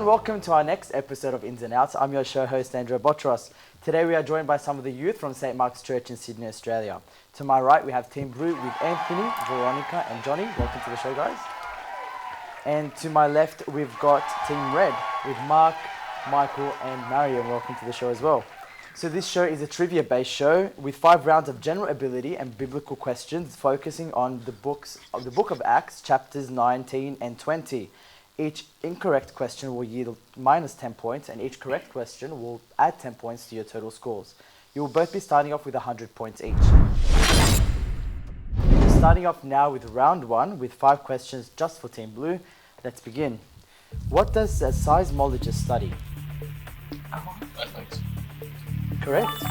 welcome to our next episode of Ins and Outs. I'm your show host, Andrew Botros. Today we are joined by some of the youth from St. Mark's Church in Sydney, Australia. To my right, we have Team Blue with Anthony, Veronica and Johnny. Welcome to the show, guys. And to my left, we've got Team Red with Mark, Michael and Mariam. Welcome to the show as well. So this show is a trivia-based show with 5 rounds of general ability and biblical questions focusing on the book of Acts, chapters 19 and 20. Each incorrect question will yield minus 10 points and each correct question will add 10 points to your total scores. You will both be starting off with 100 points each. Starting off now with round 1 with 5 questions just for Team Blue. Let's begin. What does a seismologist study? Earthquakes. Correct.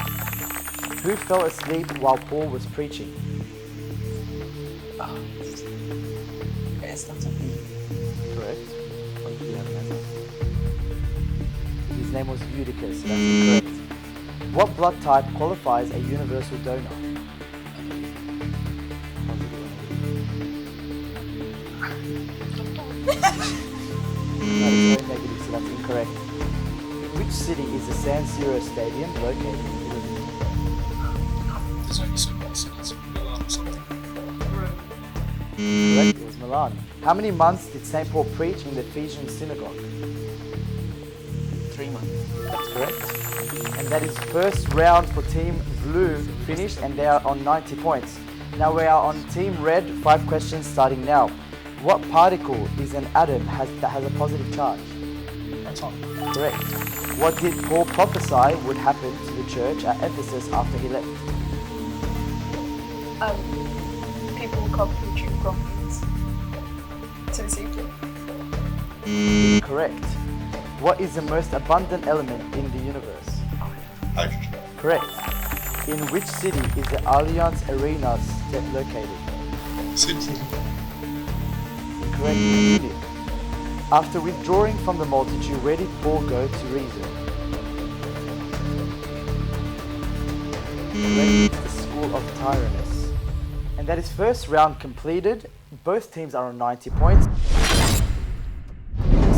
Who fell asleep while Paul was preaching? It's not something. Correct. Or do you have an answer? His name was Eutychus. That's incorrect. What blood type qualifies a universal donor? No, it's very negative, so that's incorrect. Which city is the San Siro Stadium located in Italy? There's only so many cities. Milan or something. Correct, it was Milan. How many months did St. Paul preach in the Ephesian synagogue? 3 months. That's correct. And that is first round for Team Blue finished and they are on 90 points. Now we are on Team Red, 5 questions starting now. What particle is an atom that has a positive charge? Proton. Correct. What did Paul prophesy would happen to the church at Ephesus after he left? People will come from tube grommets to receive it. Correct. What is the most abundant element in the universe? Hydrogen. Correct. In which city is the Allianz Arena located? Sydney. Correct. Indeed. After withdrawing from the multitude, where did Paul go to reason? Correct. The School of Tyrannus. And that is first round completed. Both teams are on 90 points.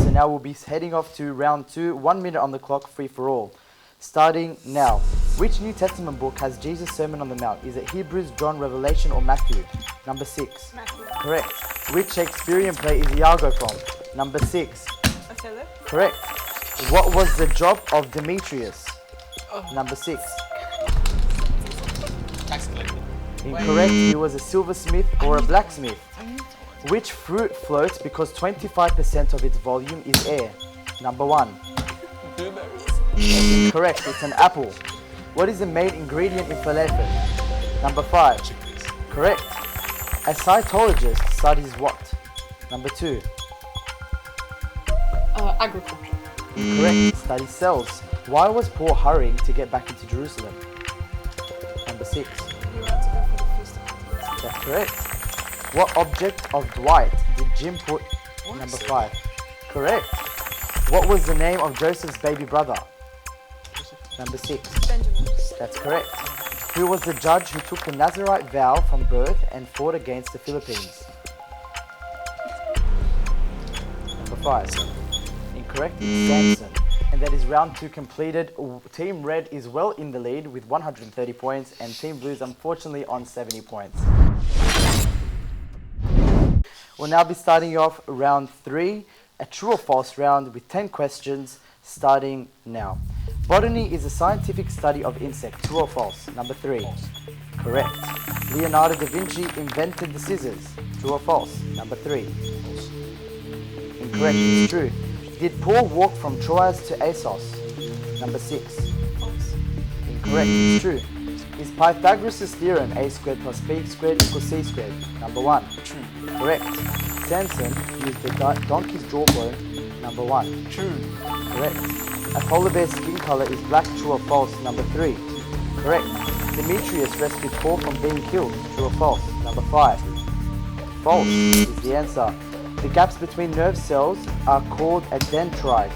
So now we'll be heading off to round 2, 1 minute on the clock, free for all. Starting now. Which New Testament book has Jesus' Sermon on the Mount? Is it Hebrews, John, Revelation or Matthew? Number 6. Matthew. Correct. Which Shakespearean play is Iago from? Number 6. Othello. Correct. What was the job of Demetrius? Number 6. Tax collector. Incorrect. He was a silversmith or a blacksmith. Which fruit floats because 25% of its volume is air? Number 1. Blueberries. Correct. It's an apple. What is the main ingredient in falafel? Number 5. Chickpeas. Correct. A cytologist studies what? Number 2. Agriculture. Correct. Studies cells. Why was Paul hurrying to get back into Jerusalem? Number 6. You had to go for the feast of Pentecost. That's correct. What object of Dwight did Jim put? Number 5. Correct. What was the name of Joseph's baby brother? Number 6. Benjamin. That's correct. Who was the judge who took the Nazirite vow from birth and fought against the Philippines? Number 5. Incorrect. It's Samson. And that is round 2 completed. Team Red is well in the lead with 130 points and Team Blue is unfortunately on 70 points. We'll now be starting off round 3, a true or false round with 10 questions starting now. Botany is a scientific study of insects. True or false? Number 3. False. Correct. Leonardo da Vinci invented the scissors. True or false? Number 3. False. Incorrect. It's true. Did Paul walk from Troas to Assos? Number 6. False. Incorrect. It's true. Is Pythagoras' theorem a squared plus b squared equals c squared? Number 1. True. Correct. Samson used the donkey's jawbone. Number 1. True. Correct. A polar bear's skin color is black. True or false? Number 3. Correct. Demetrius rescued Paul from being killed. True or false? Number 5. False is the answer. The gaps between nerve cells are called a dendrite.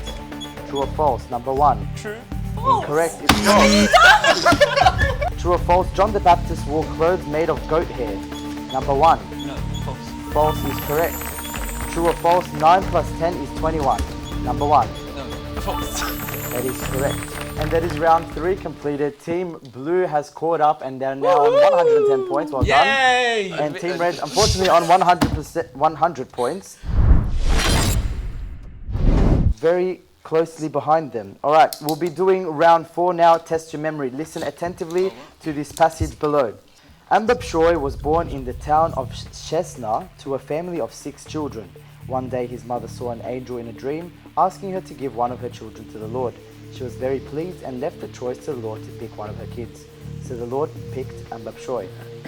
True or false? Number 1. True. Incorrect. It's false. True or false? John the Baptist wore clothes made of goat hair. Number 1. No. False. False is correct. True or false? 9 plus 10 is 21. Number 1. No. That is correct. And that is round 3 completed. Team Blue has caught up and they're now on 110 points. Well done. Yay! And Team Red, unfortunately, on 100 points. Very closely behind them. All right, we'll be doing round 4 now. Test your memory. Listen attentively to this passage below. Ambabshoy was born in the town of Shesna to a family of 6 children. One day his mother saw an angel in a dream asking her to give one of her children to the Lord. She was very pleased and left the choice to the Lord to pick one of her kids. So the Lord picked Ambabshoy.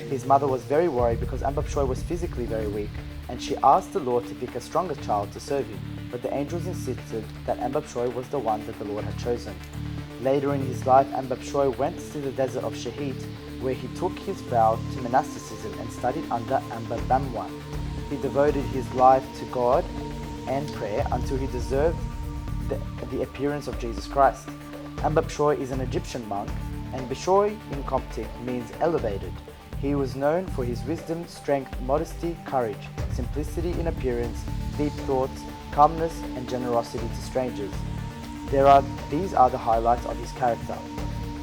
His mother was very worried because Ambabshoy was physically very weak, and she asked the Lord to pick a stronger child to serve him. But the angels insisted that Ambabshoy was the one that the Lord had chosen. Later in his life, Ambabshoy went to the desert of Shahid, where he took his vow to monasticism and studied under Ambabamwa. He devoted his life to God and prayer until he deserved the appearance of Jesus Christ. Ambabshoy is an Egyptian monk, and Bishoy in Coptic means elevated. He was known for his wisdom, strength, modesty, courage, simplicity in appearance, deep thoughts, calmness, and generosity to strangers. These are the highlights of his character.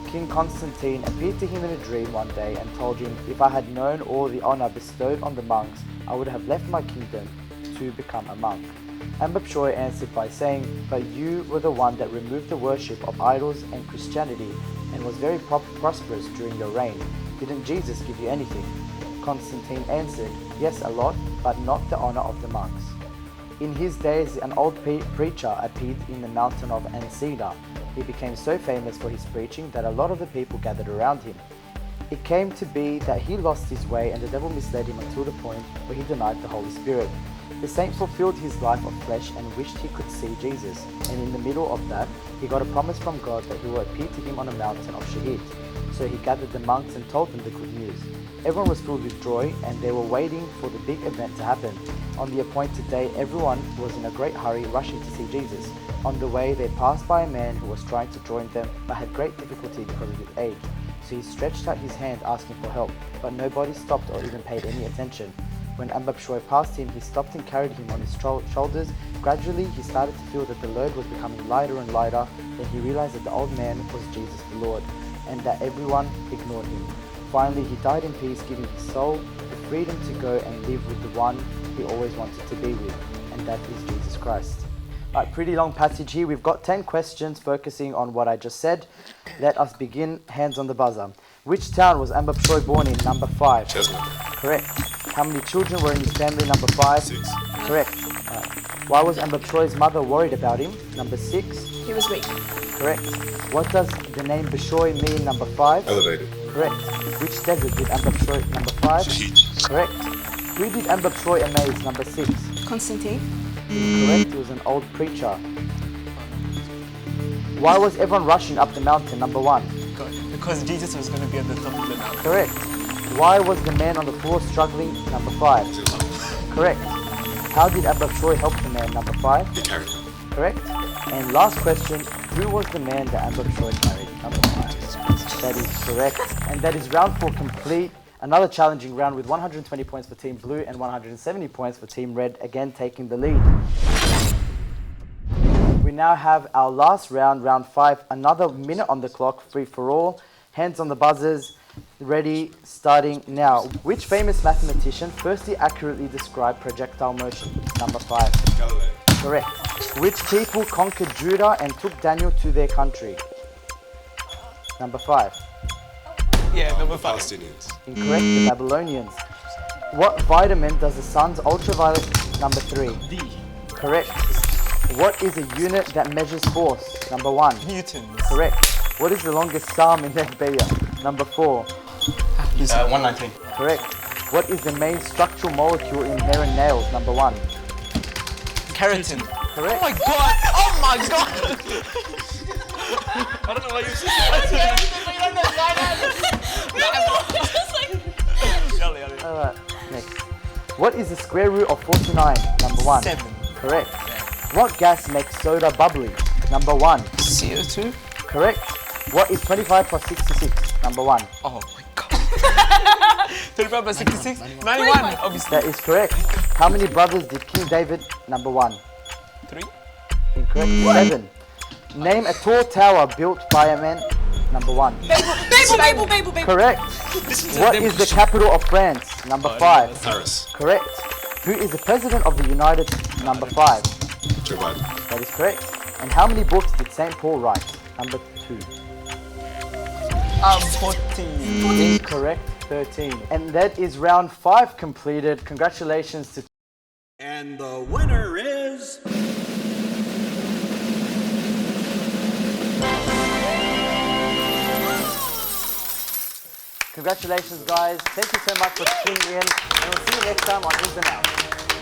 King Constantine appeared to him in a dream one day and told him, "If I had known all the honor bestowed on the monks, I would have left my kingdom to become a monk." Ambabshoy answered by saying, "But you were the one that removed the worship of idols and Christianity and was very prosperous during your reign. Didn't Jesus give you anything?" Constantine answered, "Yes, a lot, but not the honor of the monks." In his days, an old preacher appeared in the mountain of Ancina. He became so famous for his preaching that a lot of the people gathered around him. It came to be that he lost his way and the devil misled him until the point where he denied the Holy Spirit. The saint fulfilled his life of flesh and wished he could see Jesus, and in the middle of that, he got a promise from God that he will appear to him on a mountain of Shahid. So he gathered the monks and told them the good news. Everyone was filled with joy and they were waiting for the big event to happen. On the appointed day, everyone was in a great hurry rushing to see Jesus. On the way, they passed by a man who was trying to join them but had great difficulty because of his age. So he stretched out his hand asking for help, but nobody stopped or even paid any attention. When Ambabshoy passed him, he stopped and carried him on his shoulders. Gradually, he started to feel that the load was becoming lighter and lighter. Then he realized that the old man was Jesus the Lord, and that everyone ignored him. Finally, he died in peace, giving his soul the freedom to go and live with the one he always wanted to be with, and that is Jesus Christ. Right, pretty long passage here. We've got 10 questions focusing on what I just said. Let us begin. Hands on the buzzer. Which town was Ambabshoy born in? Number 5. Chestnut. Correct. How many children were in his family? Number 5. 6. Correct. Why was Ambabshoy's mother worried about him? Number 6. He was weak. Correct. What does the name Bishoy mean? Number 5. Elevated. Correct. Which desert did Ambabshoy? Number 5. Shahid. Correct. Who did Ambabshoy amaze? Number 6. Constantine. Correct. He was an old preacher. Why was everyone rushing up the mountain? Number 1. Because Jesus was going to be at the top of the mountain. Correct. Why was the man on the floor struggling? Number 5. Correct. How did Ambabshoy help the man? Number 5. He carried him. Correct. And last question, who was the man that Ambabshoy carried? Number 5. That is correct. And that is round 4 complete. Another challenging round with 120 points for Team Blue and 170 points for Team Red, again taking the lead. We now have our last round, round 5. Another minute on the clock, free for all. Hands on the buzzers. Ready, starting now. Which famous mathematician firstly accurately described projectile motion? Number 5. Galileo. Correct. Which people conquered Judah and took Daniel to their country? Number 5. Yeah, number 5. Palestinians. Incorrect, the Babylonians. What vitamin does the sun's ultraviolet? Number 3. D. Correct. What is a unit that measures force? Number 1. Newtons. Correct. What is the longest psalm in the Bible? Number 4. 119. Correct. What is the main structural molecule in hair and nails? Number 1. Keratin. Correct. Oh my god! Oh my god! I don't know why you said that. Alright, next. What is the square root of 49? Number 1. 7. Correct. What gas makes soda bubbly? Number 1. CO2? Correct. What is 25 plus 66? Number 1. Oh my god. 35 by 66? 91, obviously. That is correct. How many brothers did King David? Number 1. 3? Incorrect. 7. Name a tall tower built by a man. Number 1. Babel. Correct. This is What is the capital of France? Number 5. Paris. Correct. Who is the president of the United? Number 5. Joe Biden. That is correct. And how many books did St. Paul write? Number 2. 14. Incorrect. 13. And that is round 5 completed. Congratulations to And the winner is... Congratulations, guys. Thank you so much for tuning in. And we'll see you next time on Ins and Outs.